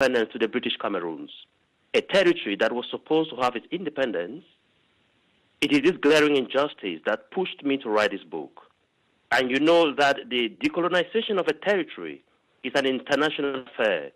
independence to the British Cameroons, a territory that was supposed to have its independence. It is this glaring injustice that pushed me to write this book. And you know that the decolonization of a territory is an international affair.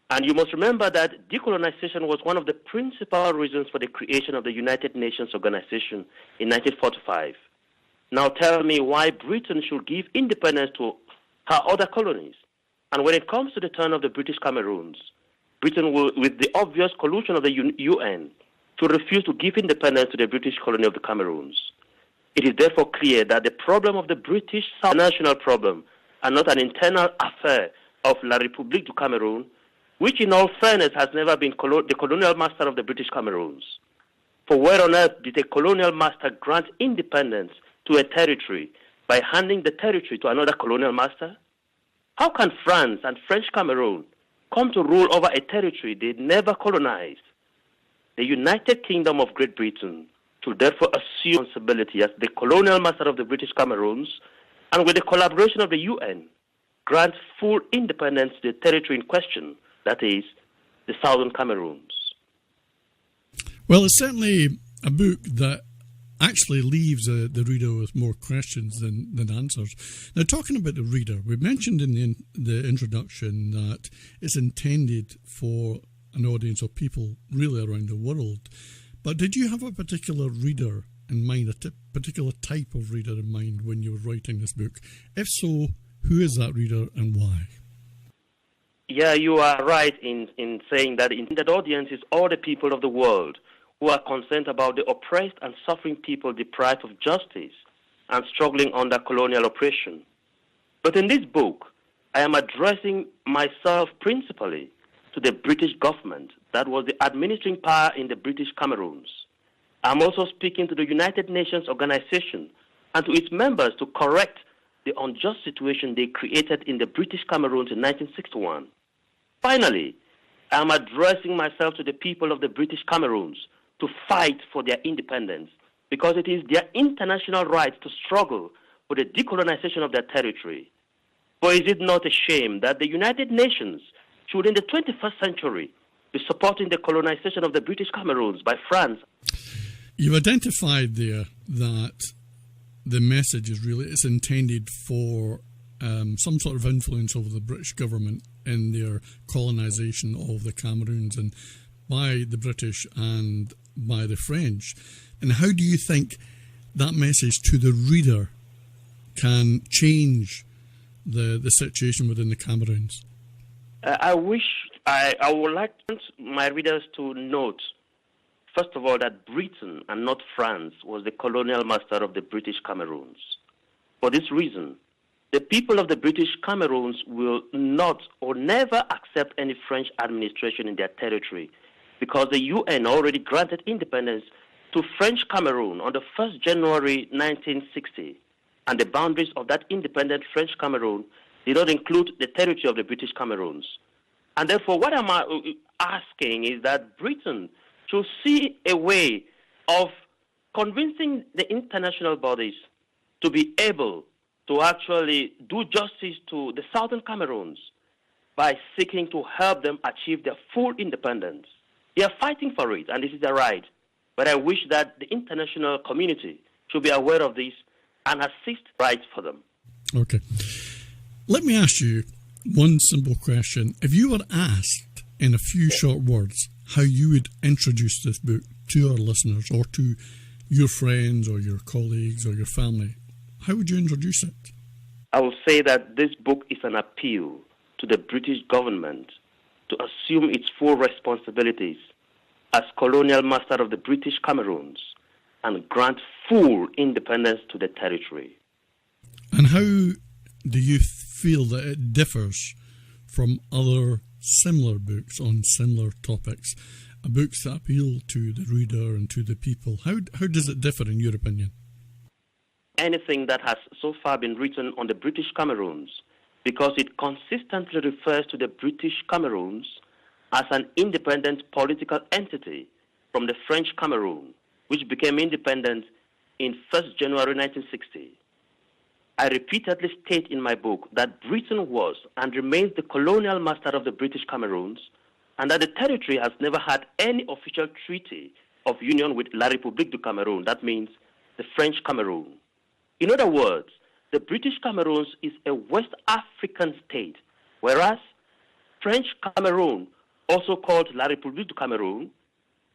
And you must remember that decolonization was one of the principal reasons for the creation of the United Nations Organization in 1945. Now tell me why Britain should give independence to her other colonies. And when it comes to the turn of the British Cameroons, Britain will, with the obvious collusion of the UN, to refuse to give independence to the British colony of the Cameroons. It is therefore clear that the problem of the British South national problem and not an internal affair of La République du Cameroun, which in all fairness has never been the colonial master of the British Cameroons. For where on earth did a colonial master grant independence to a territory by handing the territory to another colonial master? How can France and French Cameroon come to rule over a territory they never colonized? The United Kingdom of Great Britain should therefore assume responsibility as the colonial master of the British Cameroons and with the collaboration of the UN, grant full independence to the territory in question, that is, the Southern Cameroons. Well, it's certainly a book that actually leaves the reader with more questions than answers. Now, talking about the reader, we mentioned in the introduction that it's intended for an audience of people really around the world. But did you have a particular reader in mind, a particular type of reader in mind when you were writing this book? If so, who is that reader and why? Yeah, you are right in saying that the intended audience is all the people of the world who are concerned about the oppressed and suffering people deprived of justice and struggling under colonial oppression. But in this book, I am addressing myself principally to the British government that was the administering power in the British Cameroons. I'm also speaking to the United Nations Organization and to its members to correct the unjust situation they created in the British Cameroons in 1961. Finally, I'm addressing myself to the people of the British Cameroons to fight for their independence because it is their international right to struggle for the decolonization of their territory. For is it not a shame that the United Nations should in the 21st century be supporting the colonization of the British Cameroons by France? You've identified there that the message is really, it's intended for some sort of influence over the British government in their colonization of the Cameroons and by the British and by the French. And how do you think that message to the reader can change the situation within the Cameroons? I would like my readers to note, first of all, that Britain and not France was the colonial master of the British Cameroons. For this reason, the people of the British Cameroons will not or never accept any French administration in their territory because the UN already granted independence to French Cameroon on the 1st January 1960, and the boundaries of that independent French Cameroon did not include the territory of the British Cameroons. And therefore, what I'm asking is that Britain should see a way of convincing the international bodies to be able to actually do justice to the Southern Cameroons by seeking to help them achieve their full independence. They are fighting for it, and this is their right. But I wish that the international community should be aware of this and assist rights for them. Okay. Let me ask you one simple question. If you were asked in a few short words how you would introduce this book to our listeners or to your friends or your colleagues or your family, how would you introduce it? I will say that this book is an appeal to the British government to assume its full responsibilities as colonial master of the British Cameroons and grant full independence to the territory. And how do you feel that it differs from other similar books on similar topics, books that appeal to the reader and to the people? How does it differ in your opinion? Anything that has so far been written on the British Cameroons, because it consistently refers to the British Cameroons as an independent political entity from the French Cameroon, which became independent in 1st January 1960. I repeatedly state in my book that Britain was and remains the colonial master of the British Cameroons and that the territory has never had any official treaty of union with La République du Cameroun. That means the French Cameroon. In other words, the British Cameroons is a West African state, whereas French Cameroon, also called La République du Cameroun,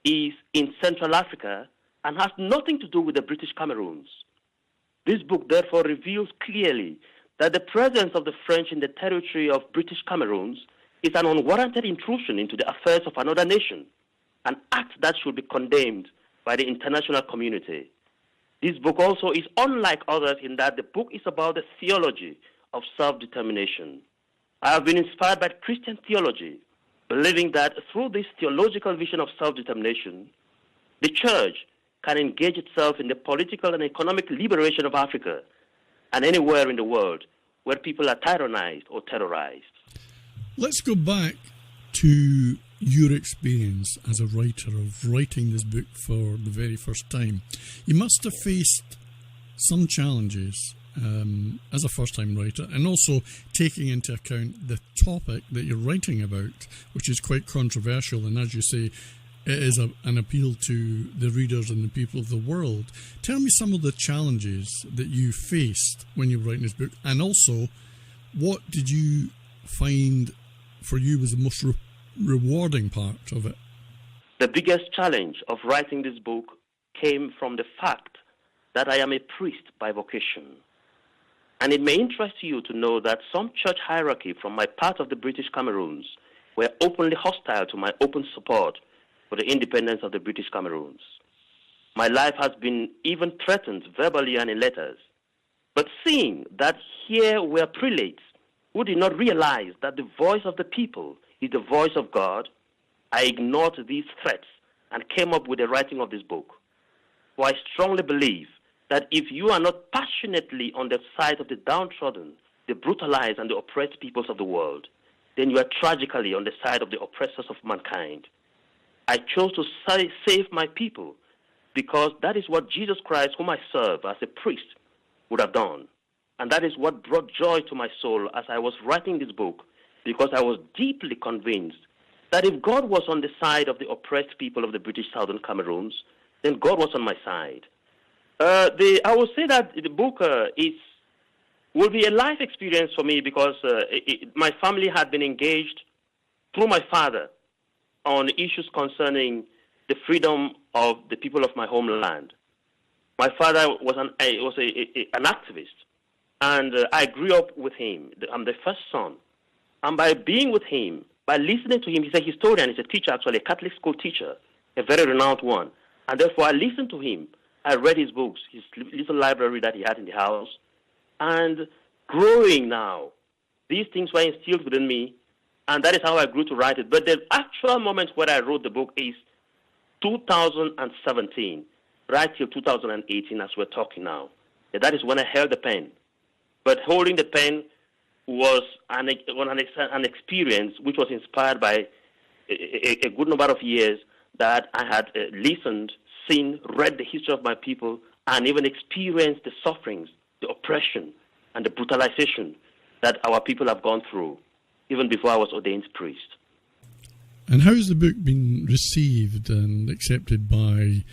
is in Central Africa and has nothing to do with the British Cameroons. This book therefore reveals clearly that the presence of the French in the territory of British Cameroons is an unwarranted intrusion into the affairs of another nation, an act that should be condemned by the international community. This book also is unlike others in that the book is about the theology of self-determination. I have been inspired by Christian theology, believing that through this theological vision of self-determination, the church can engage itself in the political and economic liberation of Africa and anywhere in the world where people are tyrannized or terrorized. Let's go back to your experience as a writer of writing this book for the very first time. You must have faced some challenges as a first-time writer, and also taking into account the topic that you're writing about, which is quite controversial, and as you say, it is an appeal to the readers and the people of the world. Tell me some of the challenges that you faced when you were writing this book, and also what did you find for you was the most rewarding part of it? The biggest challenge of writing this book came from the fact that I am a priest by vocation. And it may interest you to know that some church hierarchy from my part of the British Cameroons were openly hostile to my open support for the independence of the British Cameroons. My life has been even threatened verbally and in letters. But seeing that here were prelates who did not realize that the voice of the people is the voice of God, I ignored these threats and came up with the writing of this book. For I strongly believe that if you are not passionately on the side of the downtrodden, the brutalized, and the oppressed peoples of the world, then you are tragically on the side of the oppressors of mankind. I chose to save my people because that is what Jesus Christ, whom I serve as a priest, would have done. And that is what brought joy to my soul as I was writing this book, because I was deeply convinced that if God was on the side of the oppressed people of the British Southern Cameroons, then God was on my side. I will say that the book will be a life experience for me because my family had been engaged through my father on issues concerning the freedom of the people of my homeland. My father was an activist, and I grew up with him. I'm the first son. And by being with him, by listening to him, he's a historian, he's a teacher, actually, a Catholic school teacher, a very renowned one. And therefore, I listened to him. I read his books, his little library that he had in the house. And growing now, these things were instilled within me, and that is how I grew to write it. But the actual moment where I wrote the book is 2017, right till 2018 as we're talking now. And that is when I held the pen. But holding the pen was an experience which was inspired by a good number of years that I had listened, seen, read the history of my people, and even experienced the sufferings, the oppression, and the brutalization that our people have gone through, even before I was ordained priest. And how has the book been received and accepted by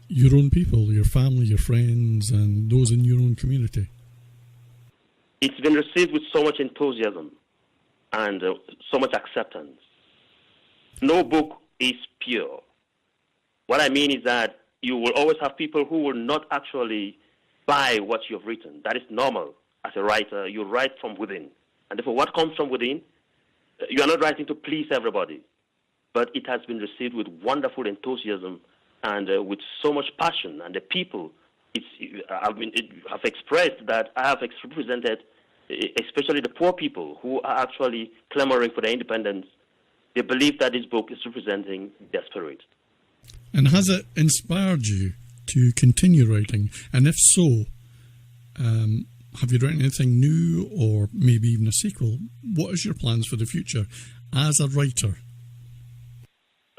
your own people, your family, your friends, and those in your own community? It's been received with so much enthusiasm and so much acceptance. No book is pure. What I mean is that you will always have people who will not actually buy what you've written. That is normal. As a writer, you write from within. And therefore, what comes from within, you are not writing to please everybody. But it has been received with wonderful enthusiasm and with so much passion. And the people have expressed that I have represented, especially the poor people who are actually clamoring for their independence. They believe that this book is representing their spirit. And has it inspired you to continue writing? And if so, have you written anything new or maybe even a sequel? What is your plans for the future as a writer?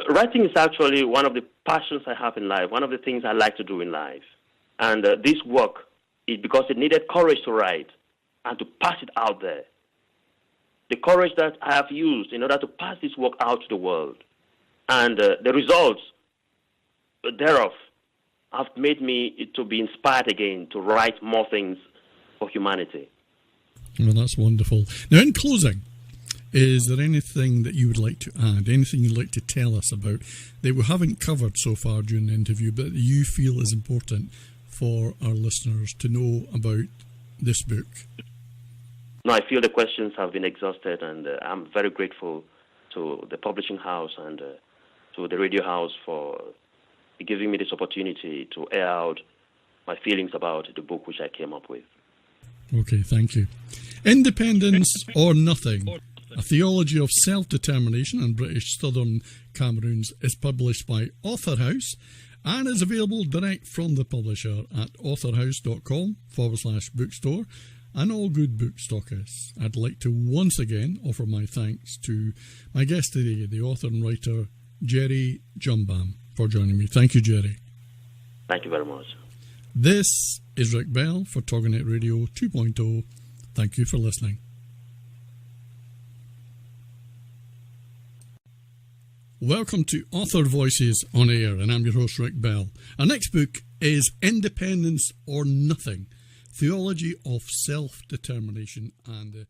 Writing is actually one of the passions I have in life, one of the things I like to do in life. And this work, because it needed courage to write and to pass it out there. the courage that I have used in order to pass this work out to the world. And the results thereof have made me to be inspired again to write more things for humanity. Well, that's wonderful. Now, in closing, is there anything that you would like to add, anything you'd like to tell us about that we haven't covered so far during the interview, but that you feel is important for our listeners to know about this book? No, I feel the questions have been exhausted, and I'm very grateful to the publishing house and to the radio house for giving me this opportunity to air out my feelings about the book which I came up with. Okay, thank you. Independence or Nothing, A Theology of Self-Determination in British Southern Cameroons is published by Author House and is available direct from the publisher at authorhouse.com/bookstore and all good book stockists. I'd like to once again offer my thanks to my guest today, the author and writer Jerry Jumbam, for joining me. Thank you, Jerry. Thank you very much. This is Rick Bell for Toginet Radio 2.0. Thank you for listening. Welcome to Author Voices on Air, and I'm your host, Rick Bell. Our next book is Independence or Nothing, Theology of Self-Determination and